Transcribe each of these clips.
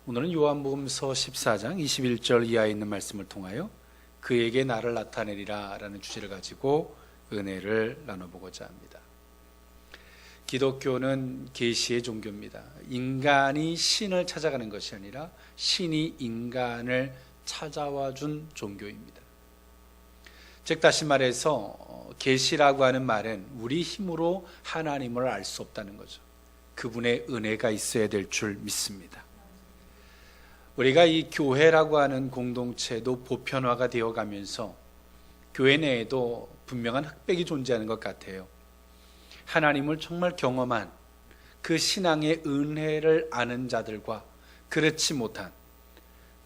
오늘은 요한복음서 14장 21절 이하에 있는 말씀을 통하여 그에게 나를 나타내리라 라는 주제를 가지고 은혜를 나눠보고자 합니다. 기독교는 계시의 종교입니다. 인간이 신을 찾아가는 것이 아니라 신이 인간을 찾아와 준 종교입니다. 즉 다시 말해서 계시라고 하는 말은 우리 힘으로 하나님을 알 수 없다는 거죠. 그분의 은혜가 있어야 될 줄 믿습니다. 우리가 이 교회라고 하는 공동체도 보편화가 되어 가면서 교회 내에도 분명한 흑백이 존재하는 것 같아요. 하나님을 정말 경험한 그 신앙의 은혜를 아는 자들과 그렇지 못한,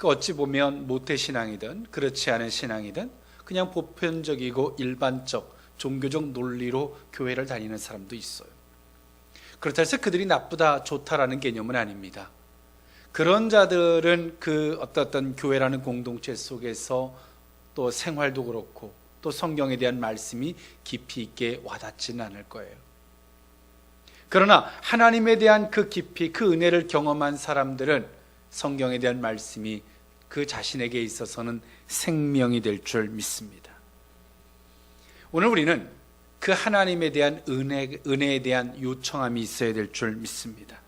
어찌 보면 모태신앙이든 그렇지 않은 신앙이든 그냥 보편적이고 일반적 종교적 논리로 교회를 다니는 사람도 있어요. 그렇다 해서 그들이 나쁘다 좋다라는 개념은 아닙니다. 그런 자들은 그 어떤 교회라는 공동체 속에서 또 생활도 그렇고 또 성경에 대한 말씀이 깊이 있게 와닿지는 않을 거예요. 그러나 하나님에 대한 그 깊이, 그 은혜를 경험한 사람들은 성경에 대한 말씀이 그 자신에게 있어서는 생명이 될 줄 믿습니다. 오늘 우리는 그 하나님에 대한 은혜에 대한 요청함이 있어야 될 줄 믿습니다.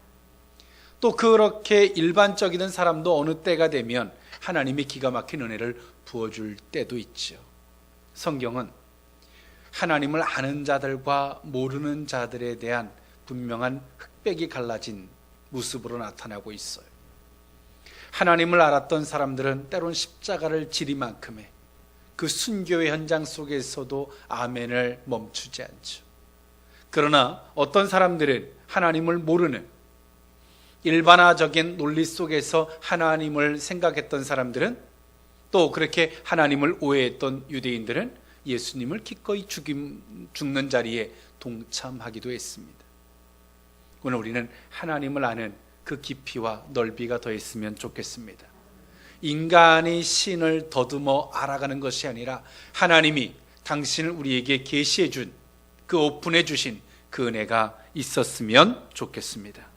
또 그렇게 일반적이던 사람도 어느 때가 되면 하나님이 기가 막힌 은혜를 부어줄 때도 있죠. 성경은 하나님을 아는 자들과 모르는 자들에 대한 분명한 흑백이 갈라진 모습으로 나타나고 있어요. 하나님을 알았던 사람들은 때론 십자가를 지리만큼의 그 순교의 현장 속에서도 아멘을 멈추지 않죠. 그러나 어떤 사람들은 하나님을 모르는 일반화적인 논리 속에서 하나님을 생각했던 사람들은, 또 그렇게 하나님을 오해했던 유대인들은 예수님을 기꺼이 죽는 자리에 동참하기도 했습니다. 오늘 우리는 하나님을 아는 그 깊이와 넓이가 더했으면 좋겠습니다. 인간이 신을 더듬어 알아가는 것이 아니라 하나님이 당신을 우리에게 계시해 준, 그 오픈해 주신 그 은혜가 있었으면 좋겠습니다.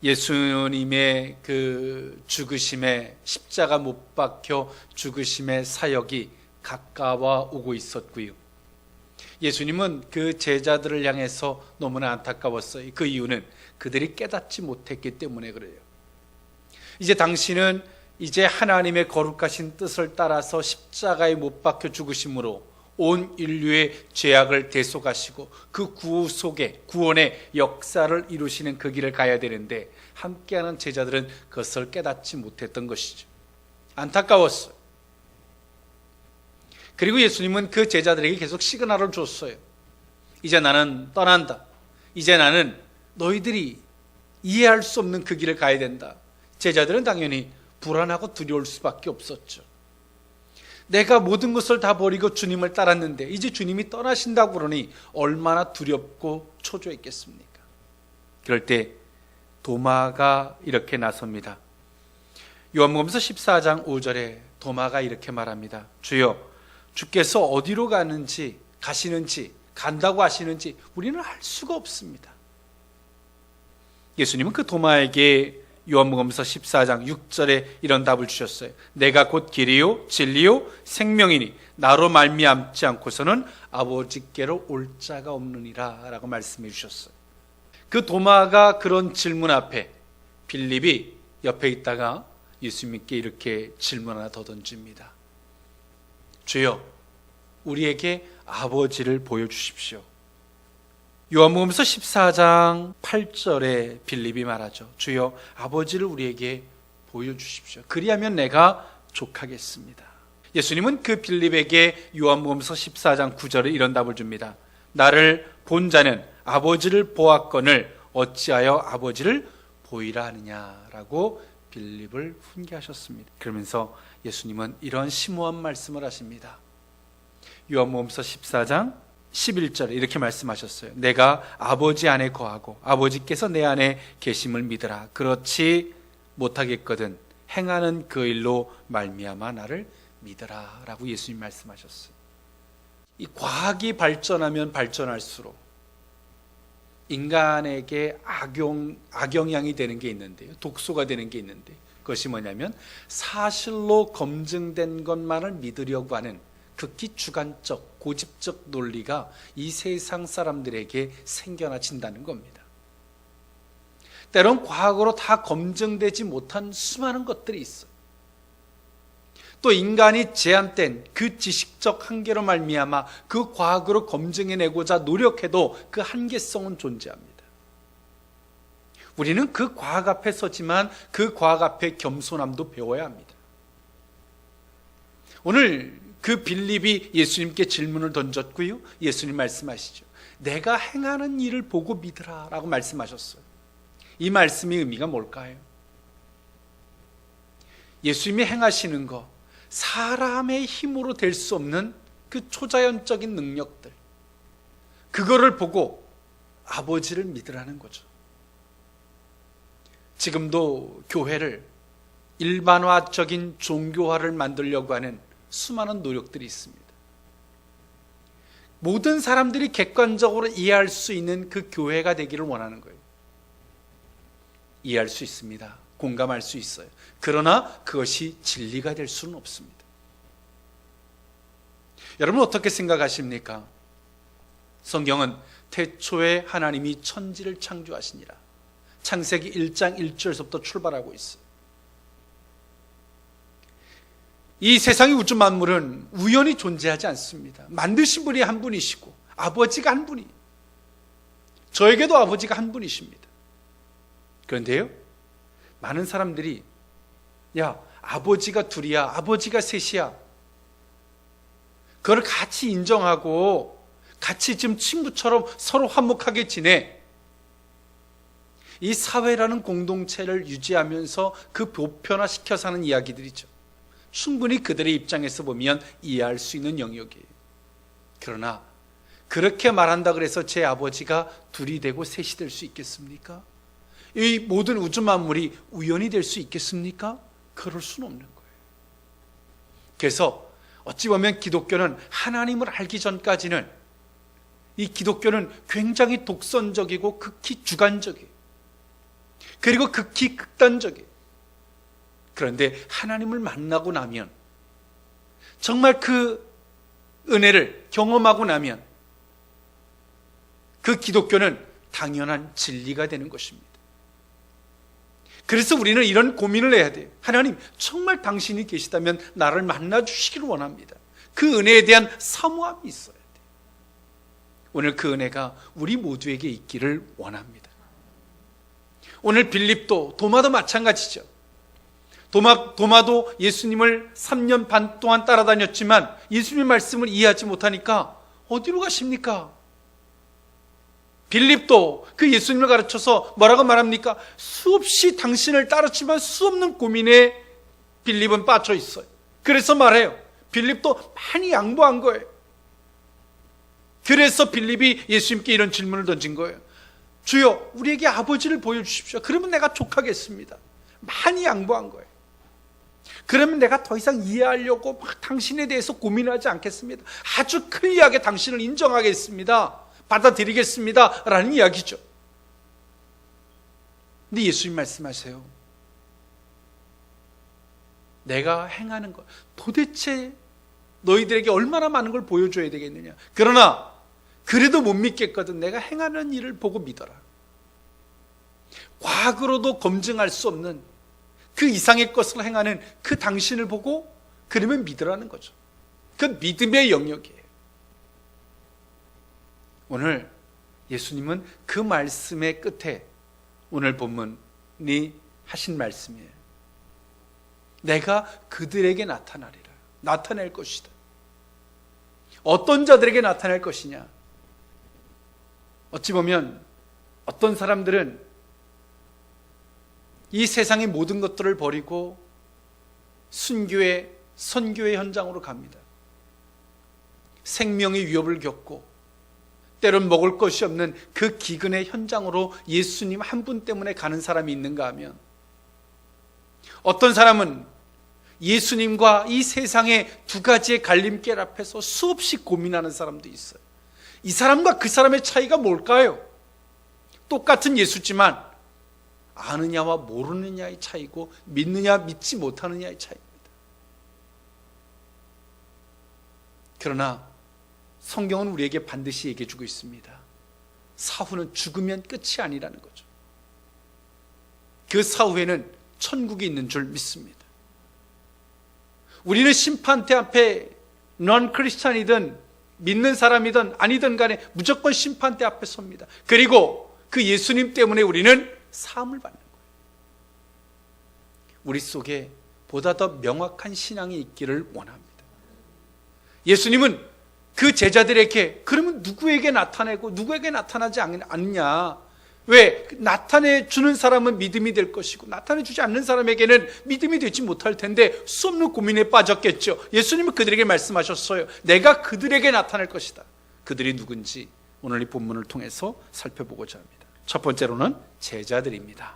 예수님의 그 죽으심에, 십자가 못 박혀 죽으심의 사역이 가까워 오고 있었고요. 예수님은 그 제자들을 향해서 너무나 안타까웠어요. 그 이유는 그들이 깨닫지 못했기 때문에 그래요. 이제 당신은 이제 하나님의 거룩하신 뜻을 따라서 십자가에 못 박혀 죽으심으로 온 인류의 죄악을 대속하시고 그 구원의 역사를 이루시는 그 길을 가야 되는데 함께하는 제자들은 그것을 깨닫지 못했던 것이죠. 안타까웠어요. 그리고 예수님은 그 제자들에게 계속 시그널을 줬어요. 이제 나는 떠난다. 이제 나는 너희들이 이해할 수 없는 그 길을 가야 된다. 제자들은 당연히 불안하고 두려울 수밖에 없었죠. 내가 모든 것을 다 버리고 주님을 따랐는데 이제 주님이 떠나신다고 그러니 얼마나 두렵고 초조했겠습니까? 그럴 때 도마가 이렇게 나섭니다. 요한복음서 14장 5절에 도마가 이렇게 말합니다. 주여, 주께서 어디로 가시는지 간다고 하시는지 우리는 알 수가 없습니다. 예수님은 그 도마에게 요한복음서 14장 6절에 이런 답을 주셨어요. 내가 곧 길이요 진리요 생명이니 나로 말미암지 않고서는 아버지께로 올 자가 없느니라 라고 말씀해 주셨어요. 그 도마가 그런 질문 앞에 빌립이 옆에 있다가 예수님께 이렇게 질문 하나 더 던집니다. 주여, 우리에게 아버지를 보여주십시오. 요한복음서 14장 8절에 빌립이 말하죠. 주여, 아버지를 우리에게 보여주십시오. 그리하면 내가 족하겠습니다. 예수님은 그 빌립에게 요한복음서 14장 9절에 이런 답을 줍니다. 나를 본 자는 아버지를 보았거늘 어찌하여 아버지를 보이라 하느냐라고 빌립을 훈계하셨습니다. 그러면서 예수님은 이런 심오한 말씀을 하십니다. 요한복음서 14장 11절에 이렇게 말씀하셨어요. 내가 아버지 안에 거하고 아버지께서 내 안에 계심을 믿으라. 그렇지 못하겠거든 행하는 그 일로 말미암아 나를 믿으라 라고 예수님 말씀하셨어요. 이 과학이 발전하면 발전할수록 인간에게 악영향이 되는 게 있는데요. 독소가 되는 게 있는데, 그것이 뭐냐면 사실로 검증된 것만을 믿으려고 하는 극히 주관적, 고집적 논리가 이 세상 사람들에게 생겨나친다는 겁니다. 때론 과거로 다 검증되지 못한 수많은 것들이 있어요. 또 인간이 제한된 그 지식적 한계로 말미암아 그 과거로 검증해내고자 노력해도 그 한계성은 존재합니다. 우리는 그 과학 앞에 서지만 그 과학 앞에 겸손함도 배워야 합니다. 오늘 그 빌립이 예수님께 질문을 던졌고요. 예수님 말씀하시죠. 내가 행하는 일을 보고 믿으라 라고 말씀하셨어요. 이 말씀의 의미가 뭘까요? 예수님이 행하시는 것, 사람의 힘으로 될 수 없는 그 초자연적인 능력들, 그거를 보고 아버지를 믿으라는 거죠. 지금도 교회를 일반화적인 종교화를 만들려고 하는 수많은 노력들이 있습니다. 모든 사람들이 객관적으로 이해할 수 있는 그 교회가 되기를 원하는 거예요. 이해할 수 있습니다. 공감할 수 있어요. 그러나 그것이 진리가 될 수는 없습니다. 여러분 어떻게 생각하십니까? 성경은 태초에 하나님이 천지를 창조하시니라. 창세기 1장 1절에서부터 출발하고 있어요. 이 세상의 우주 만물은 우연히 존재하지 않습니다. 만드신 분이 한 분이시고 아버지가 한 분이, 저에게도 아버지가 한 분이십니다. 그런데요, 많은 사람들이 야, 아버지가 둘이야, 아버지가 셋이야, 그걸 같이 인정하고 같이 지금 친구처럼 서로 화목하게 지내, 이 사회라는 공동체를 유지하면서 그 보편화시켜서 하는 이야기들이죠. 충분히 그들의 입장에서 보면 이해할 수 있는 영역이에요. 그러나 그렇게 말한다 그래서 제 아버지가 둘이 되고 셋이 될 수 있겠습니까? 이 모든 우주 만물이 우연이 될 수 있겠습니까? 그럴 수는 없는 거예요. 그래서 어찌 보면 기독교는 하나님을 알기 전까지는, 이 기독교는 굉장히 독선적이고 극히 주관적이에요. 그리고 극히 극단적이에요. 그런데 하나님을 만나고 나면, 정말 그 은혜를 경험하고 나면 그 기독교는 당연한 진리가 되는 것입니다. 그래서 우리는 이런 고민을 해야 돼요. 하나님, 정말 당신이 계시다면 나를 만나주시기를 원합니다. 그 은혜에 대한 사모함이 있어야 돼요. 오늘 그 은혜가 우리 모두에게 있기를 원합니다. 오늘 빌립도, 도마도 마찬가지죠. 도마도 예수님을 3년 반 동안 따라다녔지만 예수님의 말씀을 이해하지 못하니까 어디로 가십니까? 빌립도 그 예수님을 가르쳐서 뭐라고 말합니까? 수없이 당신을 따랐지만 수없는 고민에 빌립은 빠져 있어요. 그래서 말해요. 빌립도 많이 양보한 거예요. 그래서 빌립이 예수님께 이런 질문을 던진 거예요. 주여, 우리에게 아버지를 보여주십시오. 그러면 내가 족하겠습니다. 많이 양보한 거예요. 그러면 내가 더 이상 이해하려고 막 당신에 대해서 고민하지 않겠습니다. 아주 클리어하게 당신을 인정하겠습니다. 받아들이겠습니다. 라는 이야기죠. 근데 예수님 말씀하세요. 내가 행하는 것, 도대체 너희들에게 얼마나 많은 걸 보여줘야 되겠느냐. 그러나 그래도 못 믿겠거든. 내가 행하는 일을 보고 믿어라. 과거로도 검증할 수 없는 그 이상의 것을 행하는 그 당신을 보고 그러면 믿으라는 거죠. 그 믿음의 영역이에요. 오늘 예수님은 그 말씀의 끝에 오늘 본문이 하신 말씀이에요. 내가 그들에게 나타나리라. 나타낼 것이다. 어떤 자들에게 나타낼 것이냐. 어찌 보면 어떤 사람들은 이 세상의 모든 것들을 버리고 순교의, 선교의 현장으로 갑니다. 생명의 위협을 겪고 때론 먹을 것이 없는 그 기근의 현장으로 예수님 한 분 때문에 가는 사람이 있는가 하면, 어떤 사람은 예수님과 이 세상의 두 가지의 갈림길 앞에서 수없이 고민하는 사람도 있어요. 이 사람과 그 사람의 차이가 뭘까요? 똑같은 예수지만 아느냐와 모르느냐의 차이고 믿느냐 믿지 못하느냐의 차이입니다. 그러나 성경은 우리에게 반드시 얘기해 주고 있습니다. 사후는 죽으면 끝이 아니라는 거죠. 그 사후에는 천국이 있는 줄 믿습니다. 우리는 심판대 앞에 넌 크리스찬이든 믿는 사람이든 아니든 간에 무조건 심판대 앞에 섭니다. 그리고 그 예수님 때문에 우리는 사함을 받는 거예요. 우리 속에 보다 더 명확한 신앙이 있기를 원합니다. 예수님은 그 제자들에게 그러면 누구에게 나타내고 누구에게 나타나지 않느냐? 왜? 나타내 주는 사람은 믿음이 될 것이고 나타내 주지 않는 사람에게는 믿음이 되지 못할 텐데 수 없는 고민에 빠졌겠죠. 예수님은 그들에게 말씀하셨어요. 내가 그들에게 나타낼 것이다. 그들이 누군지 오늘 이 본문을 통해서 살펴보고자 합니다. 첫 번째로는 제자들입니다.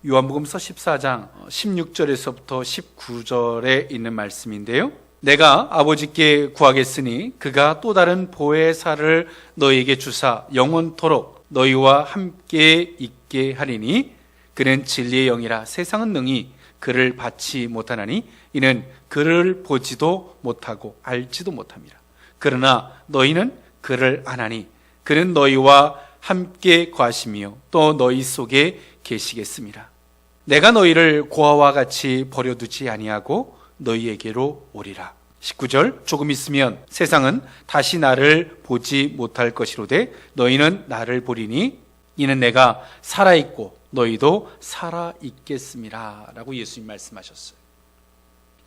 요한복음서 14장 16절에서부터 19절에 있는 말씀인데요, 내가 아버지께 구하겠으니 그가 또 다른 보혜사를 너희에게 주사 영원토록 너희와 함께 있게 하리니 그는 진리의 영이라 세상은 능히 그를 받지 못하나니 이는 그를 보지도 못하고 알지도 못함이라. 그러나 너희는 그를 아나니 그는 너희와 함께 거하시며 또 너희 속에 계시겠습니다. 내가 너희를 고아와 같이 버려두지 아니하고 너희에게로 오리라. 19절, 조금 있으면 세상은 다시 나를 보지 못할 것이로되 너희는 나를 보리니 이는 내가 살아있고 너희도 살아있겠음이라 라고 예수님 말씀하셨어요.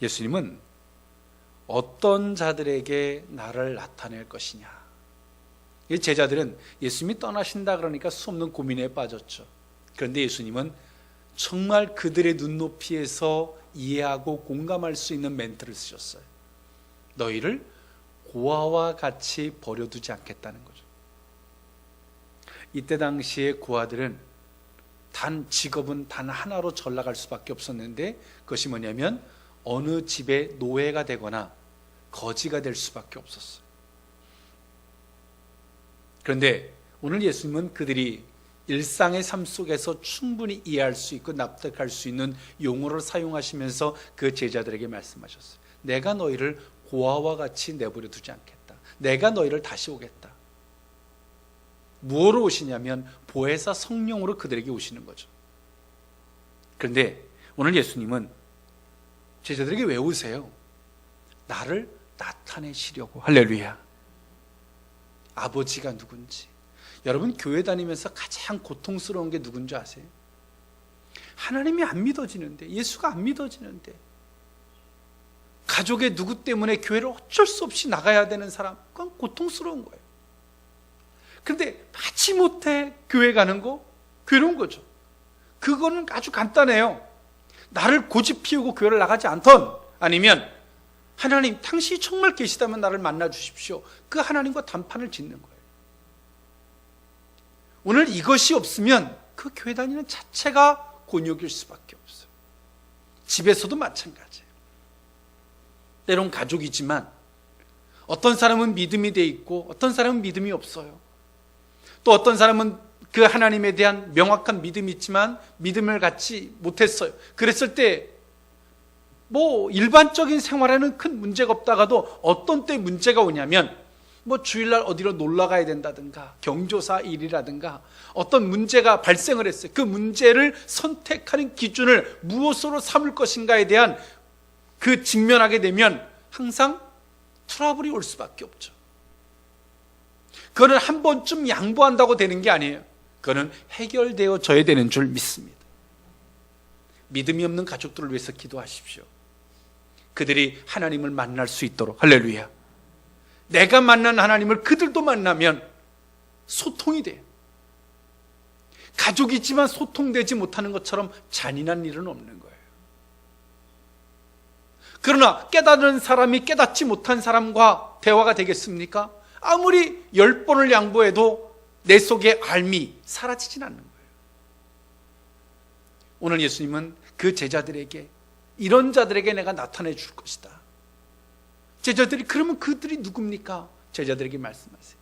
예수님은 어떤 자들에게 나를 나타낼 것이냐. 이 제자들은 예수님이 떠나신다 그러니까 수 없는 고민에 빠졌죠. 그런데 예수님은 정말 그들의 눈높이에서 이해하고 공감할 수 있는 멘트를 쓰셨어요. 너희를 고아와 같이 버려두지 않겠다는 거죠. 이때 당시에 고아들은 직업은 단 하나로 전락할 수밖에 없었는데 그것이 뭐냐면 어느 집의 노예가 되거나 거지가 될 수밖에 없었어요. 그런데 오늘 예수님은 그들이 일상의 삶 속에서 충분히 이해할 수 있고 납득할 수 있는 용어를 사용하시면서 그 제자들에게 말씀하셨어요. 내가 너희를 고아와 같이 내버려 두지 않겠다. 내가 너희를 다시 오겠다. 무엇으로 오시냐면 보혜사 성령으로 그들에게 오시는 거죠. 그런데 오늘 예수님은 제자들에게 왜 오세요? 나를 나타내시려고. 할렐루야. 아버지가 누군지. 여러분 교회 다니면서 가장 고통스러운 게 누군지 아세요? 하나님이 안 믿어지는데, 예수가 안 믿어지는데, 가족의 누구 때문에 교회를 어쩔 수 없이 나가야 되는 사람, 그건 고통스러운 거예요. 그런데 마지못해 교회 가는 거 괴로운 거죠. 그거는 아주 간단해요. 나를 고집 피우고 교회를 나가지 않던, 아니면 하나님 당신이 정말 계시다면 나를 만나 주십시오. 그 하나님과 단판을 짓는 거예요. 오늘 이것이 없으면 그 교회 다니는 자체가 곤욕일 수밖에 없어요. 집에서도 마찬가지예요. 때론 가족이지만 어떤 사람은 믿음이 돼 있고 어떤 사람은 믿음이 없어요. 또 어떤 사람은 그 하나님에 대한 명확한 믿음이 있지만 믿음을 갖지 못했어요. 그랬을 때 일반적인 생활에는 큰 문제가 없다가도 어떤 때 문제가 오냐면 주일날 어디로 놀러 가야 된다든가 경조사 일이라든가 어떤 문제가 발생을 했어요. 그 문제를 선택하는 기준을 무엇으로 삼을 것인가에 대한 그 직면하게 되면 항상 트러블이 올 수밖에 없죠. 그거는 한 번쯤 양보한다고 되는 게 아니에요. 그거는 해결되어져야 되는 줄 믿습니다. 믿음이 없는 가족들을 위해서 기도하십시오. 그들이 하나님을 만날 수 있도록. 할렐루야. 내가 만난 하나님을 그들도 만나면 소통이 돼요. 가족이지만 소통되지 못하는 것처럼 잔인한 일은 없는 거예요. 그러나 깨닫는 사람이 깨닫지 못한 사람과 대화가 되겠습니까? 아무리 10번을 양보해도 내 속의 알미 사라지진 않는 거예요. 오늘 예수님은 그 제자들에게, 이런 자들에게 내가 나타내 줄 것이다. 제자들이, 그러면 그들이 누굽니까? 제자들에게 말씀하세요.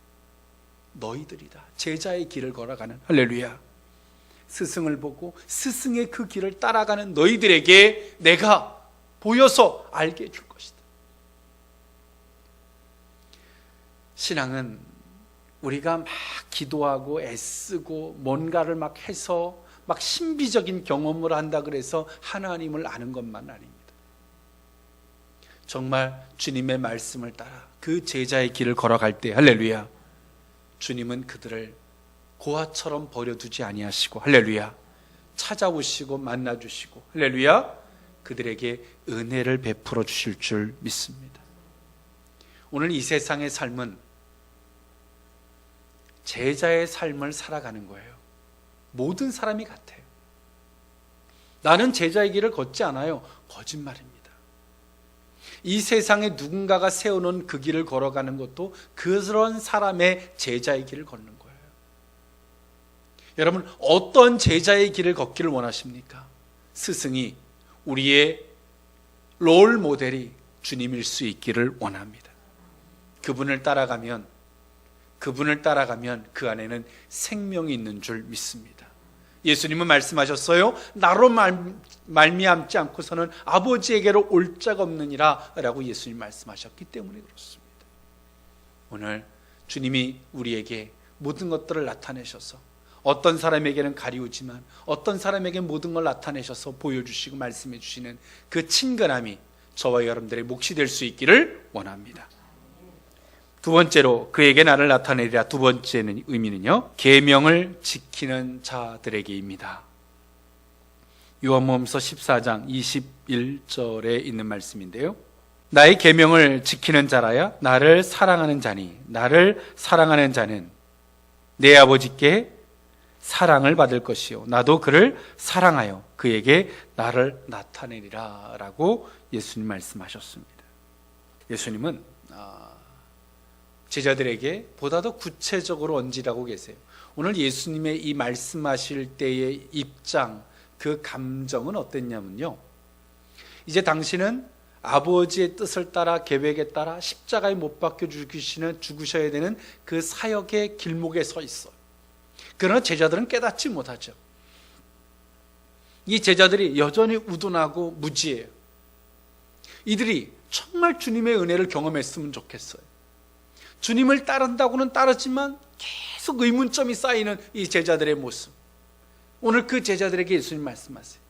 너희들이다. 제자의 길을 걸어가는, 할렐루야, 스승을 보고 스승의 그 길을 따라가는 너희들에게 내가 보여서 알게 해줄 것이다. 신앙은 우리가 막 기도하고 애쓰고 뭔가를 막 해서 막 신비적인 경험을 한다 그래서 하나님을 아는 것만 아닙니다. 정말 주님의 말씀을 따라 그 제자의 길을 걸어갈 때, 할렐루야, 주님은 그들을 고아처럼 버려두지 아니하시고, 할렐루야, 찾아오시고 만나주시고, 할렐루야, 그들에게 은혜를 베풀어 주실 줄 믿습니다. 오늘 이 세상의 삶은 제자의 삶을 살아가는 거예요. 모든 사람이 같아요. 나는 제자의 길을 걷지 않아요. 거짓말입니다. 이 세상에 누군가가 세워놓은 그 길을 걸어가는 것도 그런 사람의 제자의 길을 걷는 거예요. 여러분, 어떤 제자의 길을 걷기를 원하십니까? 스승이, 우리의 롤 모델이 주님일 수 있기를 원합니다. 그분을 따라가면 그 안에는 생명이 있는 줄 믿습니다. 예수님은 말씀하셨어요. 나로 말미암지 않고서는 아버지에게로 올 자가 없느니라 라고 예수님 말씀하셨기 때문에 그렇습니다. 오늘 주님이 우리에게 모든 것들을 나타내셔서, 어떤 사람에게는 가리우지만 어떤 사람에게 모든 걸 나타내셔서 보여주시고 말씀해 주시는 그 친근함이 저와 여러분들의 몫이 될 수 있기를 원합니다. 두 번째로 그에게 나를 나타내리라. 두 번째는 의미는요, 계명을 지키는 자들에게입니다. 요한복음서 14장 21절에 있는 말씀인데요, 나의 계명을 지키는 자라야 나를 사랑하는 자니 나를 사랑하는 자는 내 아버지께 사랑을 받을 것이요 나도 그를 사랑하여 그에게 나를 나타내리라 라고 예수님 말씀하셨습니다. 예수님은 제자들에게 보다 더 구체적으로 얹으라고 계세요. 오늘 예수님의 이 말씀하실 때의 입장, 그 감정은 어땠냐면요, 이제 당신은 아버지의 뜻을 따라 계획에 따라 십자가에 못 박혀 죽으셔야 되는 그 사역의 길목에 서 있어요. 그러나 제자들은 깨닫지 못하죠. 이 제자들이 여전히 우둔하고 무지해요. 이들이 정말 주님의 은혜를 경험했으면 좋겠어요. 주님을 따른다고는 따르지만 계속 의문점이 쌓이는 이 제자들의 모습. 오늘 그 제자들에게 예수님 말씀하세요.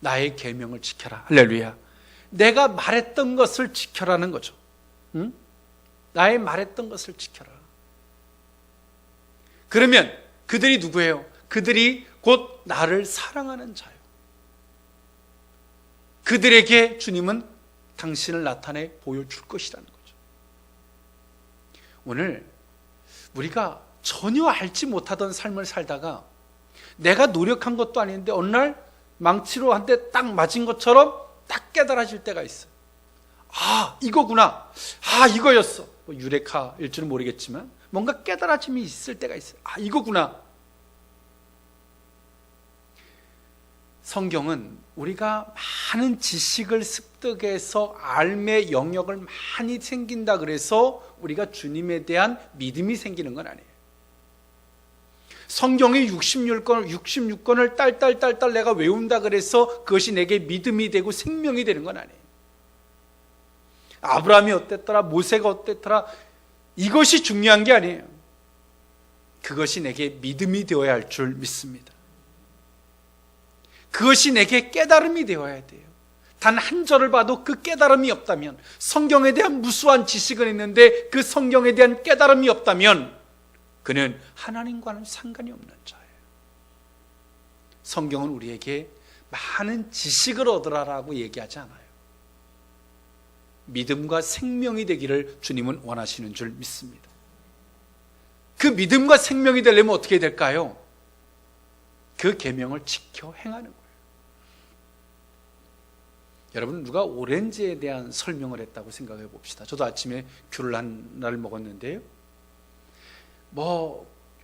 나의 계명을 지켜라. 할렐루야. 내가 말했던 것을 지켜라는 거죠. 응? 나의 말했던 것을 지켜라. 그러면 그들이 누구예요? 그들이 곧 나를 사랑하는 자예요. 그들에게 주님은 당신을 나타내 보여줄 것이라는 거죠. 오늘 우리가 전혀 알지 못하던 삶을 살다가 내가 노력한 것도 아닌데 어느 날 망치로 한 대 딱 맞은 것처럼 딱 깨달아질 때가 있어요. 아, 이거구나. 아, 이거였어. 뭐 유레카일 줄은 모르겠지만 뭔가 깨달아짐이 있을 때가 있어요. 아, 이거구나. 성경은 우리가 많은 지식을 습득해서 삶의 영역을 많이 생긴다 그래서 우리가 주님에 대한 믿음이 생기는 건 아니에요. 성경의 66권을 딸딸 내가 외운다 그래서 그것이 내게 믿음이 되고 생명이 되는 건 아니에요. 아브라함이 어땠더라, 모세가 어땠더라, 이것이 중요한 게 아니에요. 그것이 내게 믿음이 되어야 할 줄 믿습니다. 그것이 내게 깨달음이 되어야 돼요. 단 한 절을 봐도 그 깨달음이 없다면, 성경에 대한 무수한 지식은 있는데 그 성경에 대한 깨달음이 없다면 그는 하나님과는 상관이 없는 자예요. 성경은 우리에게 많은 지식을 얻으라라고 얘기하지 않아요. 믿음과 생명이 되기를 주님은 원하시는 줄 믿습니다. 그 믿음과 생명이 되려면 어떻게 될까요? 그 계명을 지켜 행하는 거예요. 여러분, 누가 오렌지에 대한 설명을 했다고 생각해 봅시다. 저도 아침에 귤을 하나를 먹었는데요,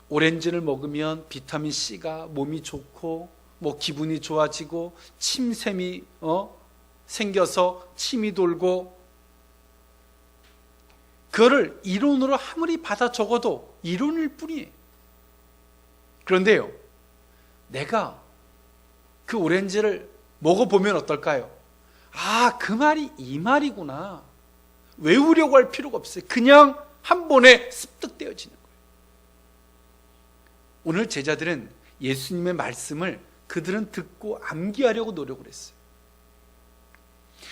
오렌지를 먹으면 비타민 C가 몸이 좋고 기분이 좋아지고 침샘이 생겨서 침이 돌고, 그거를 이론으로 아무리 받아 적어도 이론일 뿐이에요. 그런데요, 내가 그 오렌지를 먹어보면 어떨까요? 아, 그 말이 이 말이구나. 외우려고 할 필요가 없어요. 그냥 한 번에 습득되어지는 거예요. 오늘 제자들은 예수님의 말씀을 그들은 듣고 암기하려고 노력을 했어요.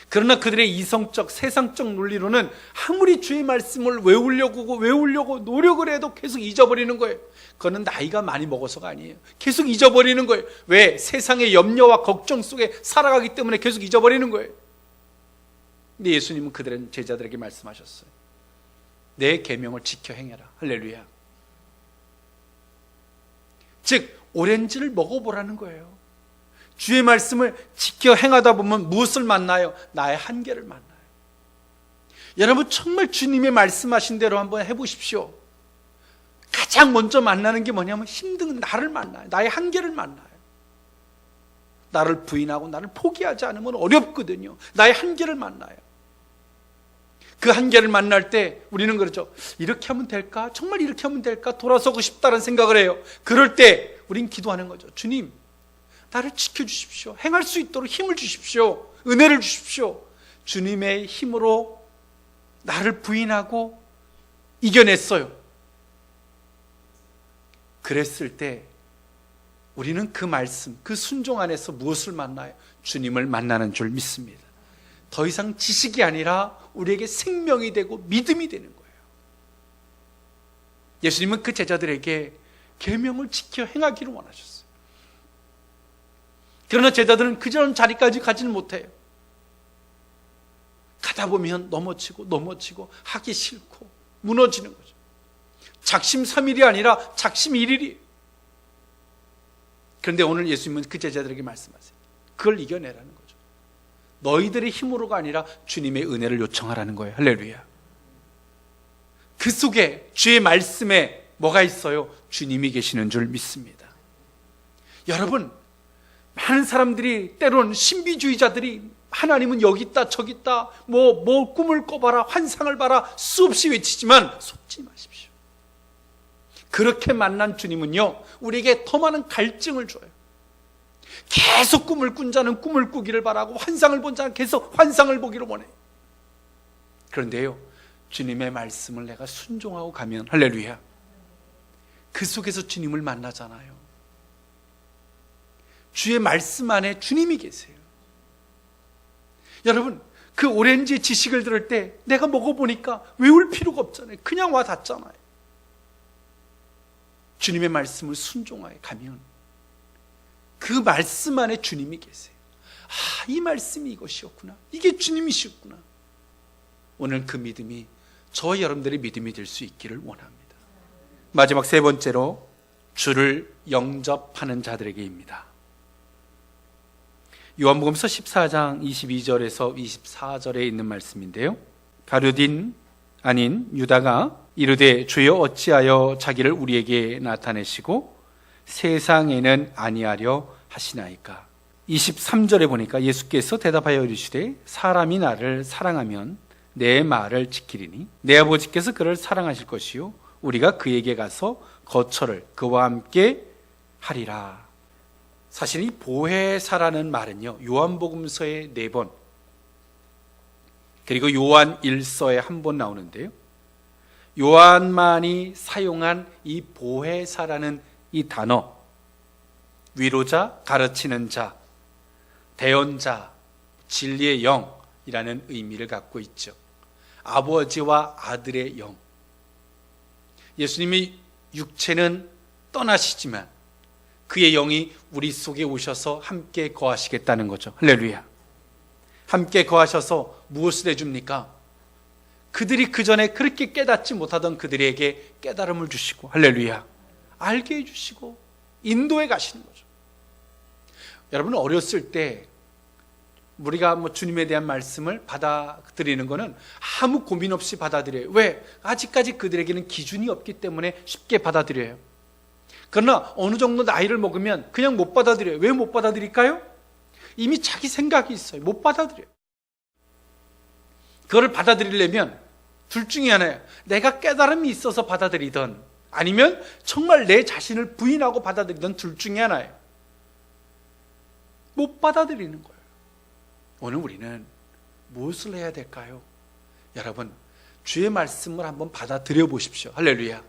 그러나 그들의 이성적, 세상적 논리로는 아무리 주의 말씀을 외우려고 노력을 해도 계속 잊어버리는 거예요. 그거는 나이가 많이 먹어서가 아니에요. 계속 잊어버리는 거예요. 왜? 세상의 염려와 걱정 속에 살아가기 때문에 계속 잊어버리는 거예요. 근데 예수님은 그들은 제자들에게 말씀하셨어요. 내 계명을 지켜 행해라. 할렐루야. 즉 오렌지를 먹어보라는 거예요. 주의 말씀을 지켜 행하다 보면 무엇을 만나요? 나의 한계를 만나요. 여러분 정말 주님의 말씀하신 대로 한번 해보십시오. 가장 먼저 만나는 게 뭐냐면 힘든 나를 만나요. 나의 한계를 만나요. 나를 부인하고 나를 포기하지 않으면 어렵거든요. 나의 한계를 만나요. 그 한계를 만날 때 우리는 그렇죠. 이렇게 하면 될까? 정말 이렇게 하면 될까? 돌아서고 싶다는 생각을 해요. 그럴 때 우린 기도하는 거죠. 주님, 나를 지켜주십시오. 행할 수 있도록 힘을 주십시오. 은혜를 주십시오. 주님의 힘으로 나를 부인하고 이겨냈어요. 그랬을 때 우리는 그 말씀, 그 순종 안에서 무엇을 만나요? 주님을 만나는 줄 믿습니다. 더 이상 지식이 아니라 우리에게 생명이 되고 믿음이 되는 거예요. 예수님은 그 제자들에게 계명을 지켜 행하기를 원하셨어요. 그러나 제자들은 그전 자리까지 가지는 못해요. 가다 보면 넘어지고 하기 싫고 무너지는 거죠. 작심삼일이 아니라 작심일일이에요. 그런데 오늘 예수님은 그 제자들에게 말씀하세요. 그걸 이겨내라는 거죠. 너희들의 힘으로가 아니라 주님의 은혜를 요청하라는 거예요. 할렐루야. 그 속에 주의 말씀에 뭐가 있어요? 주님이 계시는 줄 믿습니다. 여러분, 많은 사람들이 때로는 신비주의자들이 하나님은 여기 있다 저기 있다 뭐 꿈을 꿔봐라 환상을 봐라 수없이 외치지만 속지 마십시오. 그렇게 만난 주님은요 우리에게 더 많은 갈증을 줘요. 계속 꿈을 꾼 자는 꿈을 꾸기를 바라고 환상을 본 자는 계속 환상을 보기를 원해요. 그런데요 주님의 말씀을 내가 순종하고 가면 할렐루야 그 속에서 주님을 만나잖아요. 주의 말씀 안에 주님이 계세요. 여러분 그 오렌지 지식을 들을 때 내가 먹어보니까 외울 필요가 없잖아요. 그냥 와 닿잖아요. 주님의 말씀을 순종하여 가면 그 말씀 안에 주님이 계세요. 아, 이 말씀이 이것이었구나. 이게 주님이셨구나. 오늘 그 믿음이 저와 여러분들의 믿음이 될 수 있기를 원합니다. 마지막 세 번째로 주를 영접하는 자들에게입니다. 요한복음서 14장 22절에서 24절에 있는 말씀인데요. 가룟 아닌 유다가 이르되 주여 어찌하여 자기를 우리에게 나타내시고 세상에는 아니하려 하시나이까. 23절에 보니까 예수께서 대답하여 이르시되 사람이 나를 사랑하면 내 말을 지키리니 내 아버지께서 그를 사랑하실 것이요 우리가 그에게 가서 거처를 그와 함께 하리라. 사실 이 보혜사라는 말은요 요한복음서에 4번 그리고 요한 1서에 1번 나오는데요 요한만이 사용한 이 보혜사라는 이 단어 위로자, 가르치는 자, 대언자, 진리의 영이라는 의미를 갖고 있죠. 아버지와 아들의 영. 예수님이 육체는 떠나시지만 그의 영이 우리 속에 오셔서 함께 거하시겠다는 거죠. 할렐루야. 함께 거하셔서 무엇을 해줍니까? 그들이 그전에 그렇게 깨닫지 못하던 그들에게 깨달음을 주시고 할렐루야. 알게 해주시고 인도해 가시는 거죠. 여러분 어렸을 때 우리가 주님에 대한 말씀을 받아들이는 것은 아무 고민 없이 받아들여요. 왜? 아직까지 그들에게는 기준이 없기 때문에 쉽게 받아들여요. 그러나 어느 정도 나이를 먹으면 그냥 못 받아들여요. 왜 못 받아들일까요? 이미 자기 생각이 있어요. 못 받아들여요. 그거를 받아들이려면 둘 중에 하나예요. 내가 깨달음이 있어서 받아들이든 아니면 정말 내 자신을 부인하고 받아들이든 둘 중에 하나예요. 못 받아들이는 거예요. 오늘 우리는 무엇을 해야 될까요? 여러분, 주의 말씀을 한번 받아들여 보십시오. 할렐루야.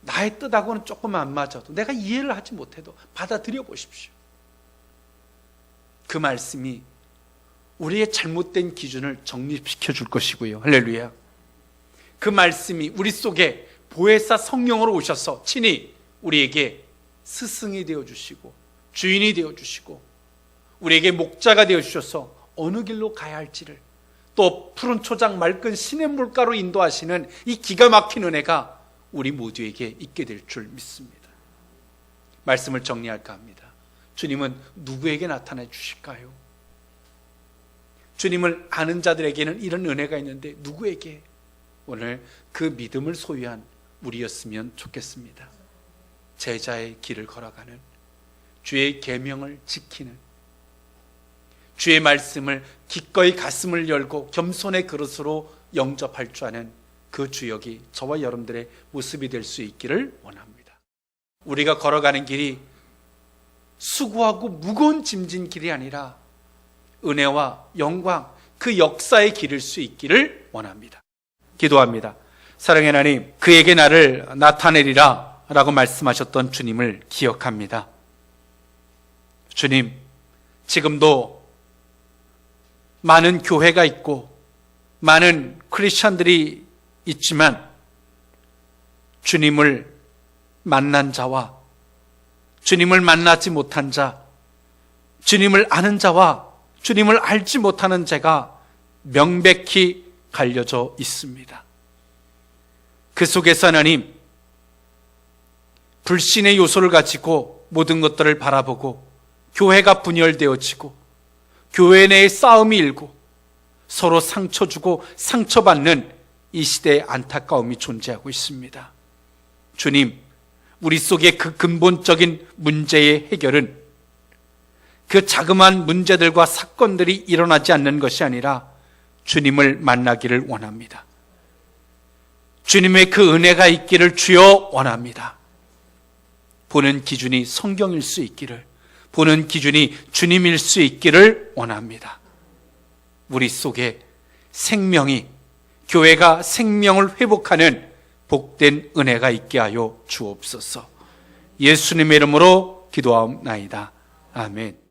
나의 뜻하고는 조금 안 맞아도, 내가 이해를 하지 못해도 받아들여 보십시오. 그 말씀이 우리의 잘못된 기준을 정립시켜 줄 것이고요. 할렐루야. 그 말씀이 우리 속에 보혜사 성령으로 오셔서 친히 우리에게 스승이 되어주시고 주인이 되어주시고 우리에게 목자가 되어주셔서 어느 길로 가야 할지를, 또 푸른 초장 맑은 시냇물가로 인도하시는 이 기가 막힌 은혜가 우리 모두에게 있게 될 줄 믿습니다. 말씀을 정리할까 합니다. 주님은 누구에게 나타내 주실까요? 주님을 아는 자들에게는 이런 은혜가 있는데 누구에게? 오늘 그 믿음을 소유한 우리였으면 좋겠습니다. 제자의 길을 걸어가는, 주의 계명을 지키는, 주의 말씀을 기꺼이 가슴을 열고 겸손의 그릇으로 영접할 줄 아는 그 주역이 저와 여러분들의 모습이 될 수 있기를 원합니다. 우리가 걸어가는 길이 수고하고 무거운 짐진 길이 아니라 은혜와 영광, 그 역사의 길일 수 있기를 원합니다. 기도합니다. 사랑의 하나님, 그에게 나를 나타내리라 라고 말씀하셨던 주님을 기억합니다. 주님, 지금도 많은 교회가 있고 많은 크리스천들이 있지만 주님을 만난 자와 주님을 만나지 못한 자, 주님을 아는 자와 주님을 알지 못하는 자가 명백히 갈려져 있습니다. 그 속에서 하나님, 불신의 요소를 가지고 모든 것들을 바라보고 교회가 분열되어지고 교회 내에 싸움이 일고 서로 상처 주고 상처받는 이 시대에 안타까움이 존재하고 있습니다. 주님, 우리 속의 그 근본적인 문제의 해결은 그 자그마한 문제들과 사건들이 일어나지 않는 것이 아니라 주님을 만나기를 원합니다. 주님의 그 은혜가 있기를 주여 원합니다. 보는 기준이 성경일 수 있기를, 보는 기준이 주님일 수 있기를 원합니다. 우리 속에 생명이, 교회가 생명을 회복하는 복된 은혜가 있게 하여 주옵소서. 예수님의 이름으로 기도하옵나이다. 아멘.